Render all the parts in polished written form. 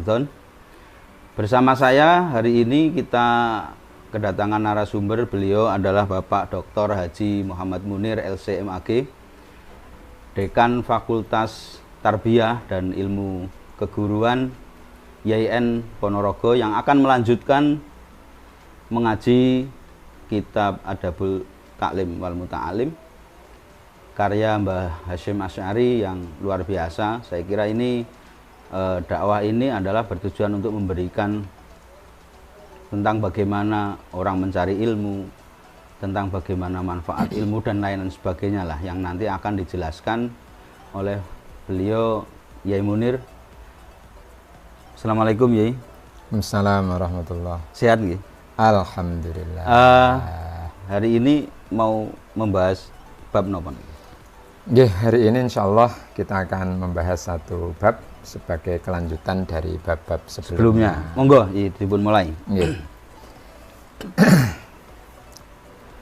Ramadan. Bersama saya hari ini kita kedatangan narasumber. Beliau adalah Bapak Dr. Haji Muhammad Munir LC.MAG, Dekan Fakultas Tarbiyah dan Ilmu Keguruan YIN Ponorogo, yang akan melanjutkan mengaji kitab Adabul Ta'lim wal Muta'alim karya Mbah Hasyim Asy'ari yang luar biasa. Saya kira ini dakwah ini adalah bertujuan untuk memberikan tentang bagaimana orang mencari ilmu, tentang bagaimana manfaat ilmu dan lain sebagainya lah, yang nanti akan dijelaskan oleh beliau Yai Munir. Assalamualaikum Yai. Assalamualaikum warahmatullahi. Sehat nggih? Alhamdulillah. Hari ini mau membahas bab napa? Nggih, hari ini insyaallah kita akan membahas satu bab sebagai kelanjutan dari bab-bab sebelumnya. Monggo, dipun mulai. Nggih.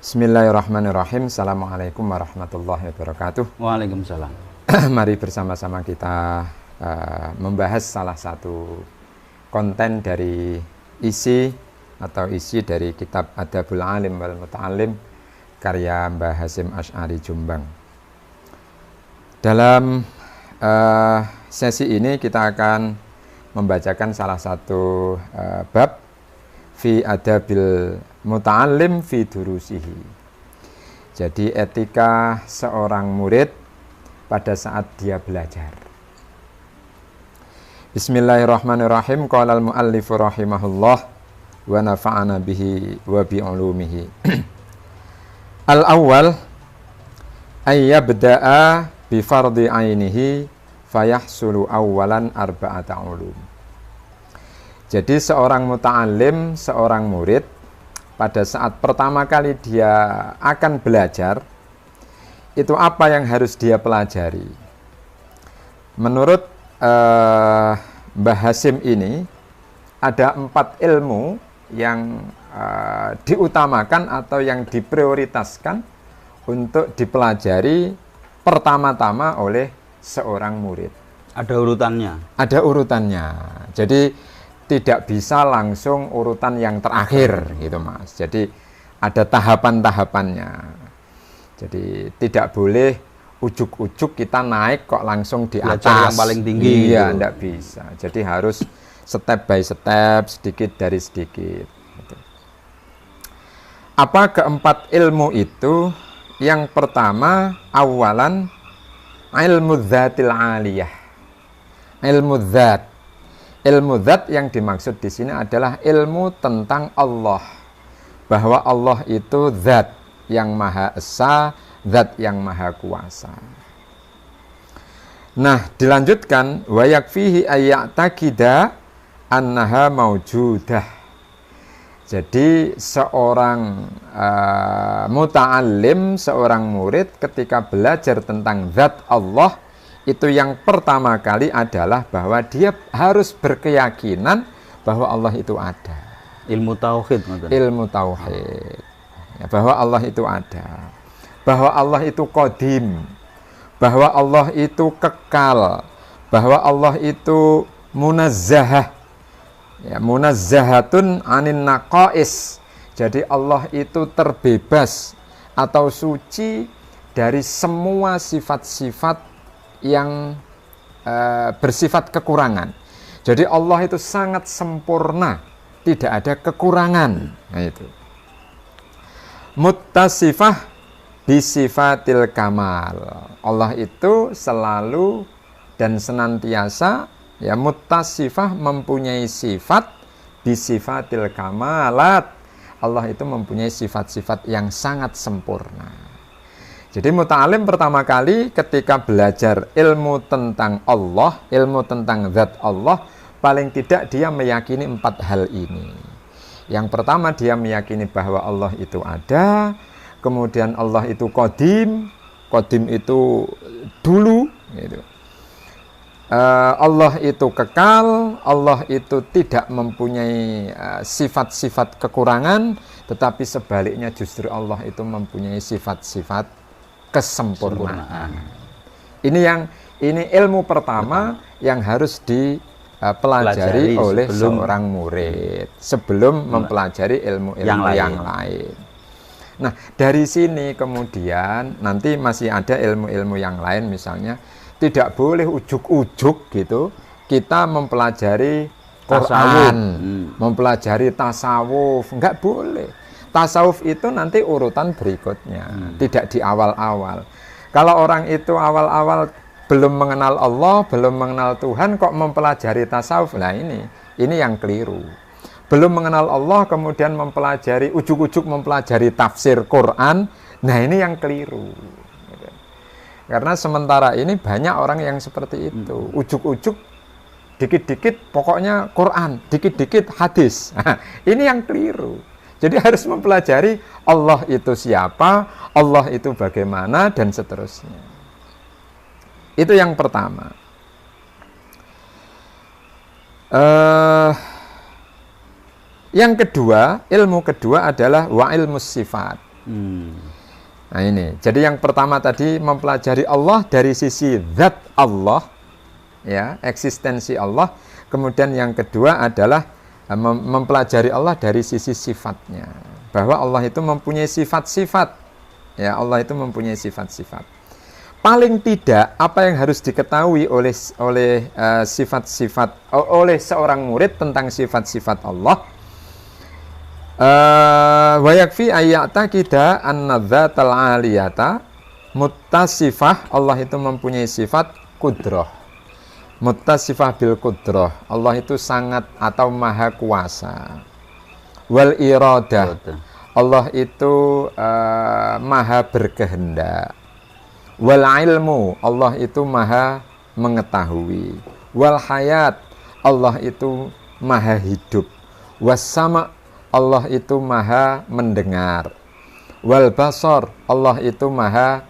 Bismillahirrahmanirrahim. Assalamualaikum warahmatullahi wabarakatuh. Waalaikumsalam. Mari bersama-sama kita membahas salah satu konten dari isi dari kitab Adabul Alim wal Muta'alim karya Mbah Hasyim Asy'ari Jombang. Dalam sesi ini kita akan membacakan salah satu bab fi adabil muta'allim fi durusihi. Jadi etika seorang murid pada saat dia belajar. Bismillahirrahmanirrahim. Qala al-muallif rahimahullah wa nafa'ana bihi wa bi ulumihi. Al-awwal ayyabda'a bi fardhi ainihi fayahsulu awalan arba'ata ulum. Jadi seorang muta'alim, seorang murid, pada saat pertama kali dia akan belajar, itu apa yang harus dia pelajari? Menurut Mbah Hasyim ini, ada 4 ilmu yang diutamakan atau yang diprioritaskan untuk dipelajari pertama-tama oleh seorang murid. Ada urutannya? Ada urutannya. Jadi tidak bisa langsung urutan yang terakhir gitu Mas. Jadi ada tahapan-tahapannya. Jadi tidak boleh ujuk-ujuk kita naik kok langsung di atas. Belajar yang paling tinggi. Iya, tidak bisa. Jadi harus step by step, sedikit dari sedikit. Apa keempat ilmu itu? Yang pertama, awalan ilmu dzatil aliyah. Ilmu dzat. Ilmu dzat yang dimaksud di sini adalah ilmu tentang Allah. Bahwa Allah itu zat yang maha esa, zat yang maha kuasa. Nah, dilanjutkan wa yakfihi ayya'taqida annaha maujudah. Jadi seorang muta'allim, seorang murid ketika belajar tentang zat Allah, itu yang pertama kali adalah bahwa dia harus berkeyakinan bahwa Allah itu ada. Ilmu tauhid. Ilmu tauhid. Ya, bahwa Allah itu ada. Bahwa Allah itu qadim. Bahwa Allah itu kekal. Bahwa Allah itu munazzahah. Ya, munazzahatun anin naqais. Jadi Allah itu terbebas atau suci dari semua sifat-sifat yang bersifat kekurangan. Jadi Allah itu sangat sempurna, tidak ada kekurangan. Nah, itu. Muttasifah bisifatil kamal. Allah itu selalu dan senantiasa, ya, muttasifah mempunyai sifat bisifatil kamalat. Allah itu mempunyai sifat-sifat yang sangat sempurna. Jadi muta'alim pertama kali ketika belajar ilmu tentang Allah, ilmu tentang zat Allah, paling tidak dia meyakini 4 hal ini. Yang pertama, dia meyakini bahwa Allah itu ada, kemudian Allah itu qadim, qadim itu dulu, gitu. Allah itu kekal, Allah itu tidak mempunyai sifat-sifat kekurangan, tetapi sebaliknya justru Allah itu mempunyai sifat-sifat kesempurnaan. Ini ilmu pertama yang harus pelajari oleh seorang murid sebelum mempelajari ilmu-ilmu yang lain. Nah, dari sini kemudian nanti masih ada ilmu-ilmu yang lain, misalnya tidak boleh ujuk-ujuk gitu kita mempelajari Quran, mempelajari tasawuf, enggak boleh. Tasawuf itu nanti urutan berikutnya, tidak di awal-awal. Kalau orang itu awal-awal belum mengenal Allah, belum mengenal Tuhan, kok mempelajari tasawuf? Nah ini yang keliru. Belum mengenal Allah, kemudian mempelajari, ujuk-ujuk mempelajari tafsir Quran, nah ini yang keliru. Karena sementara ini banyak orang yang seperti itu, ujuk-ujuk, dikit-dikit pokoknya Quran, dikit-dikit hadis. Nah, ini yang keliru. Jadi harus mempelajari Allah itu siapa, Allah itu bagaimana, dan seterusnya. Itu yang pertama. Yang kedua, ilmu kedua adalah wa ilmus sifat. Nah ini, jadi yang pertama tadi mempelajari Allah dari sisi zat Allah, ya, eksistensi Allah. Kemudian yang kedua adalah mempelajari Allah dari sisi sifatnya, bahwa Allah itu mempunyai sifat-sifat, ya, Allah itu mempunyai sifat-sifat. Paling tidak apa yang harus diketahui oleh sifat-sifat oleh seorang murid tentang sifat-sifat Allah, wa yakfi ayya'taqida anna dzatal 'aliyata muttasifah, Allah itu mempunyai sifat kudrah, muttasifah bil kudrah, Allah itu sangat atau maha kuasa. Wal iradah, Allah itu maha berkehendak. Wal ilmu, Allah itu maha mengetahui. Wal hayat, Allah itu maha hidup. Was sama, Allah itu maha mendengar. Wal basar, Allah itu maha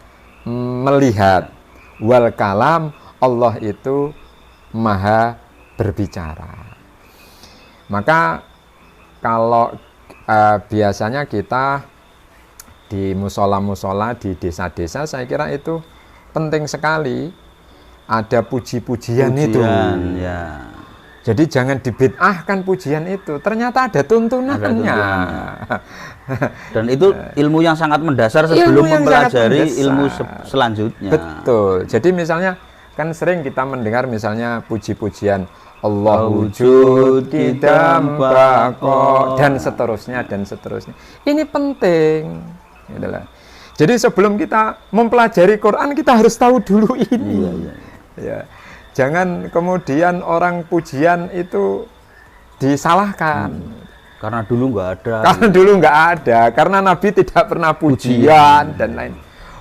melihat. Wal kalam, Allah itu maha berbicara. Maka kalau biasanya kita di musola-musola, di desa-desa, saya kira itu penting sekali ada puji-pujian itu. Ya. Jadi jangan dibid'ahkan pujian itu. Ternyata ada tuntunannya. Dan itu ilmu yang sangat mendasar sebelum mempelajari ilmu selanjutnya. Betul. Jadi misalnya kan sering kita mendengar misalnya puji-pujian Allah wujud kita bako dan seterusnya dan seterusnya. Ini penting. Jadi sebelum kita mempelajari Quran, kita harus tahu dulu ini. Ya. Jangan kemudian orang pujian itu disalahkan. Karena dulu nggak ada. Karena dulu nggak ada. Karena Nabi tidak pernah pujian dan lain.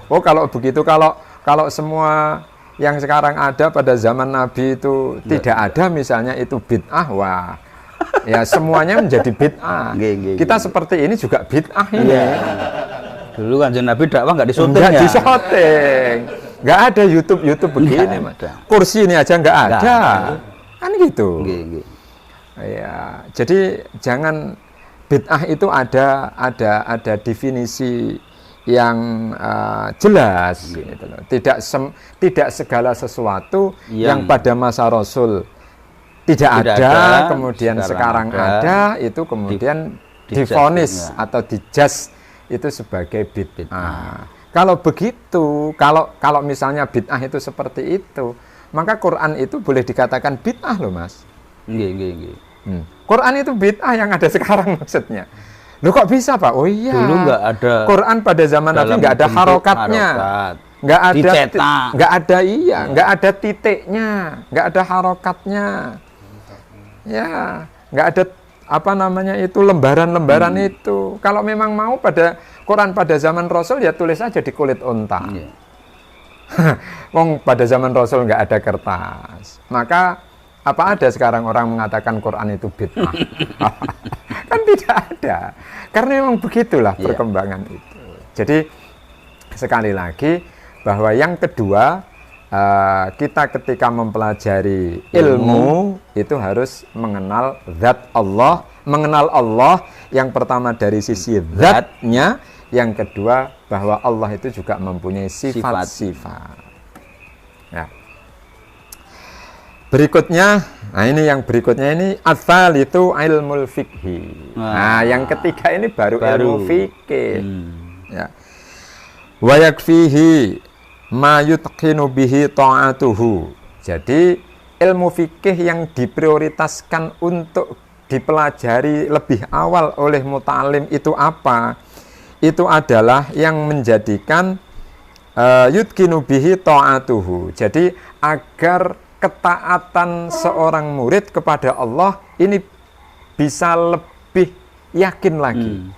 Oh kalau begitu, kalau semua yang sekarang ada pada zaman Nabi itu tidak ada, misalnya itu bid'ah, wah. Ya semuanya menjadi bid'ah. Kita seperti ini juga bid'ah ini. Dulu kan Nabi dakwah nggak disyuting, nggak disyuting, nggak ada YouTube begini, kursi ini aja nggak ada, kan gitu. Ya, jadi jangan bid'ah itu ada definisi yang jelas, gitu loh. Tidak segala sesuatu yang pada masa Rasul tidak ada, kemudian sekarang ada, itu kemudian divonis atau dijudge itu sebagai bid'ah. Kalau begitu, kalau misalnya bid'ah itu seperti itu, maka Quran itu boleh dikatakan bid'ah loh, Mas. Quran itu bid'ah yang ada sekarang maksudnya. Loh kok bisa, Pak? Oh iya. Dulu nggak ada. Quran pada zaman Nabi nggak ada harokatnya. Nggak ada nggak ada titiknya, nggak ada harokatnya. Ya, nggak ada apa namanya itu lembaran-lembaran itu. Kalau memang mau pada Quran pada zaman Rasul, ya tulis aja di kulit unta. Wong pada zaman Rasul nggak ada kertas. Maka apa ada sekarang orang mengatakan Quran itu bid'ah? Kan tidak ada. Karena memang begitulah perkembangan itu. Jadi sekali lagi bahwa yang kedua, kita ketika mempelajari ilmu itu harus mengenal zat Allah, mengenal Allah yang pertama dari sisi zatnya, yang kedua bahwa Allah itu juga mempunyai sifat-sifat. Ya. Berikutnya, nah ini yang berikutnya ini asal itu ilmul fikhi. Nah, yang ketiga ini baru ilmu fikih. Ya. Wa yakfihi ma yutqinu bihi ta'atuhu. Jadi ilmu fikih yang diprioritaskan untuk dipelajari lebih awal oleh muta'alim itu apa? Itu adalah yang menjadikan yutqinu bihi ta'atuhu. Jadi agar ketaatan seorang murid kepada Allah ini bisa lebih yakin lagi.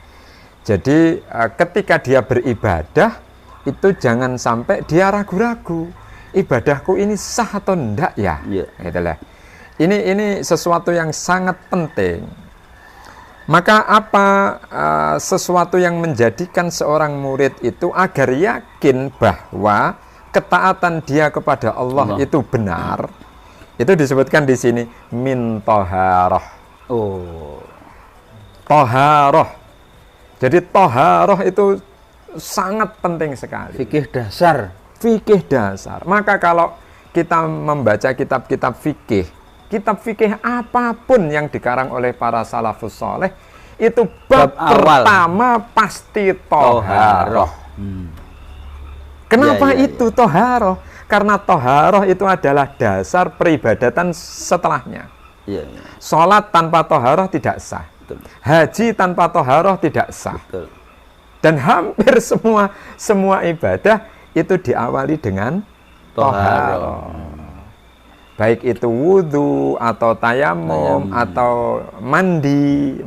Jadi ketika dia beribadah itu jangan sampai dia ragu-ragu, ibadahku ini sah atau enggak ya? Itulah. Ini sesuatu yang sangat penting. Maka apa sesuatu yang menjadikan seorang murid itu agar yakin bahwa ketaatan dia kepada Allah itu benar, itu disebutkan di sini min toharoh. Toharoh. Jadi toharoh itu sangat penting sekali. Fikih dasar. Fikih dasar. Maka kalau kita membaca kitab-kitab fikih apapun yang dikarang oleh para salafus soleh, itu bab pertama pasti toharoh. Kenapa itu toharoh? Karena toharoh itu adalah dasar peribadatan setelahnya. Sholat tanpa toharoh tidak sah. Haji tanpa toharoh tidak sah. Dan hampir semua ibadah itu diawali dengan toharoh. Baik itu wudhu atau tayamum atau mandi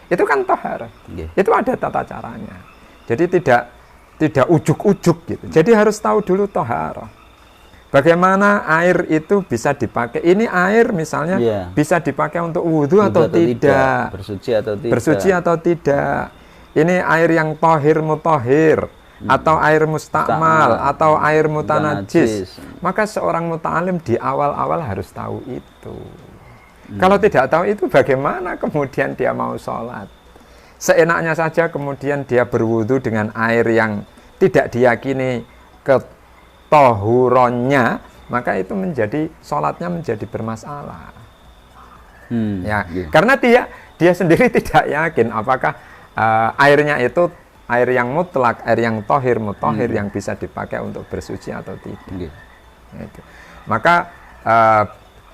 itu kan toharoh. Itu ada tata caranya. Jadi tidak ujuk-ujuk gitu. Jadi harus tahu dulu toharoh. Bagaimana air itu bisa dipakai. Ini air misalnya bisa dipakai untuk wudhu atau tidak. Bersuci atau tidak. Ini air yang tohir mutohir. Atau air mustakmal. Atau air mutanajis. Maka seorang muta'alim di awal-awal harus tahu itu. Kalau tidak tahu itu bagaimana kemudian dia mau sholat. Seenaknya saja kemudian dia berwudu dengan air yang tidak diyakini ketohuronnya, maka itu menjadi sholatnya menjadi bermasalah. Karena dia sendiri tidak yakin apakah airnya itu air yang mutlak, air yang tohir mutohir yang bisa dipakai untuk bersuci atau tidak. Maka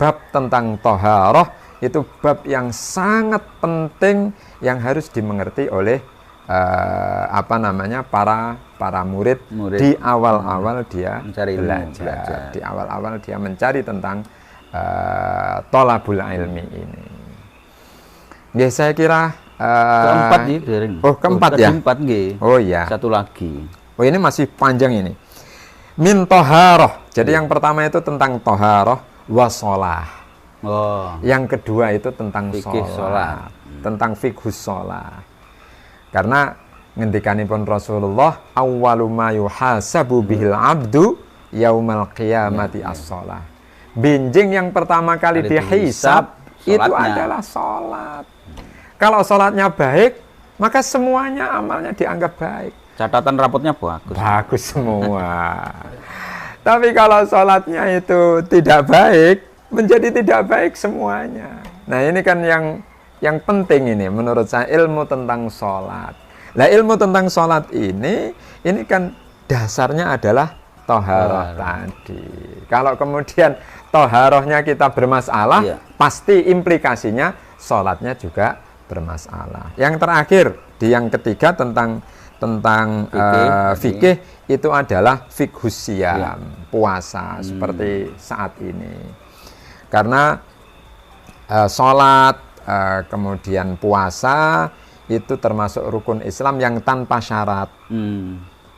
bab tentang toharoh itu bab yang sangat penting yang harus dimengerti oleh para murid di awal-awal dia belajar. Di awal-awal dia mencari tentang tolabul ilmi ini. Ya, saya kira keempat nih. Keempat ya. Keempat nggih. Oh iya. Satu lagi. Ini masih panjang ini. Min toharoh. Jadi yang pertama itu tentang toharoh wasolah. Yang kedua itu tentang sholat. Tentang fikhus sholat. Karena ngendikanipun Rasulullah awwalu ma yuhasabu bihil abdu yaumal qiyamati as-sholah. Benjing yang pertama kali dihisab itu adalah sholat. Kalau sholatnya baik, maka semuanya amalnya dianggap baik. Catatan rapotnya bagus. Bagus semua. Tapi kalau sholatnya itu tidak baik, menjadi tidak baik semuanya. Nah, ini kan yang penting ini menurut saya, ilmu tentang sholat. Nah, ilmu tentang sholat ini kan dasarnya adalah toharoh tadi. Kalau kemudian toharohnya kita bermasalah, pasti implikasinya sholatnya juga bermasalah. Yang terakhir, di yang ketiga tentang fikih itu adalah fikhus siyam, puasa seperti saat ini. Karena sholat, kemudian puasa itu termasuk rukun Islam yang tanpa syarat.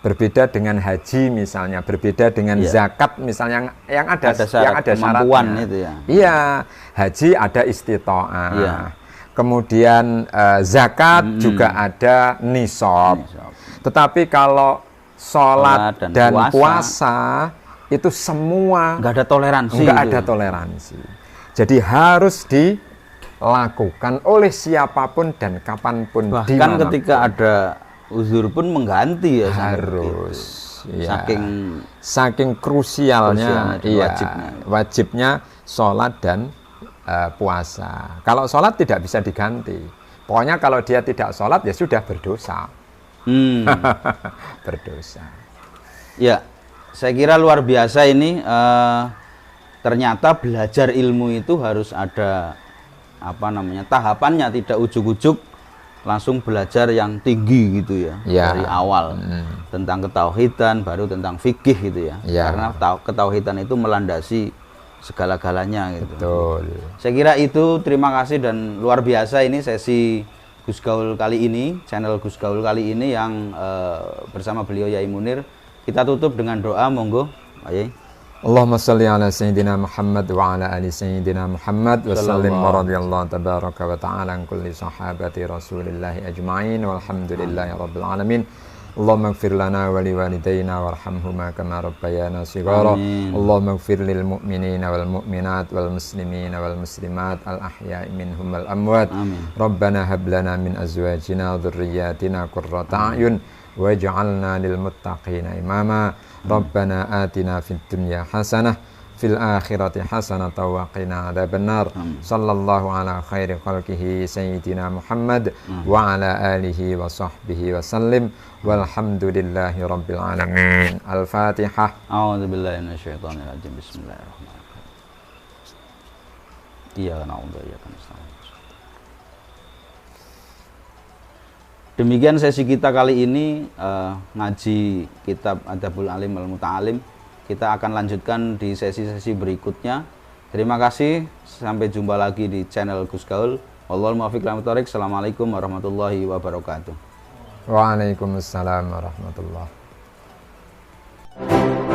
Berbeda dengan haji misalnya, berbeda dengan zakat misalnya yang ada syaratnya. Itu ya. Iya, haji ada istita'ah. Kemudian zakat juga ada nisab. Tetapi kalau sholat dan puasa itu semua nggak ada toleransi. Nggak ada toleransi. Jadi harus dilakukan oleh siapapun dan kapanpun. Bahkan ketika ada uzur pun mengganti ya. Harus. ya. Saking krusialnya, krusialnya dan iya, wajibnya sholat dan puasa. Kalau sholat tidak bisa diganti. Pokoknya kalau dia tidak sholat ya sudah berdosa. Berdosa. Ya, saya kira luar biasa ini. Ternyata belajar ilmu itu harus ada tahapannya, tidak ujuk-ujuk langsung belajar yang tinggi gitu ya, dari awal tentang ketauhidan, baru tentang fikih gitu ya. Karena ketauhidan itu melandasi segala-galanya gitu. Betul. Saya kira itu, terima kasih dan luar biasa ini sesi Gus Gaul kali ini, channel Gus Gaul kali ini yang bersama beliau Yai Munir. Kita tutup dengan doa, monggo, Pak Yai. Allahumma salli ala Sayyidina Muhammad wa ala ali Sayyidina Muhammad wa sallim wa radiyallahu tabaraka wa ta'ala an kulli sahabati rasulillahi ajma'in walhamdulillahi rabbil alamin. Allahumma ighfir lana wa liwalidayna warhamhuma kama rabbayana shighara. Allahumma ighfir lil mu'minina wal mu'minat wal muslimina wal muslimat al ahya'i minhum wal amwat. Rabbana hab lana min azwajina wa dhurriyyatina qurrata a'yun waj'alna lil muttaqina imama. Rabbana atina fid dunya hasanah fil akhirati hasanah wa qina adzabannar. Sallallahu ala khairi khalqihi sayyidina Muhammad wa ala alihi wa sahbihi wa sallim walhamdulillahi rabbil alamin. Al-Fatihah. A'udzubillahi minasyaitonir rajim. Bismillahirrahmanirrahim. Iyyaka na'budu wa iyyaka nasta'in. Demikian sesi kita kali ini, ngaji kitab Adabul Alim Wal Muta'alim. Kita akan lanjutkan di sesi-sesi berikutnya. Terima kasih, sampai jumpa lagi di channel Gus Gaul. Wallahul muwaffiq ila aqwamit thoriq. Assalamualaikum warahmatullahi wabarakatuh. Waalaikumsalam warahmatullahi wabarakatuh.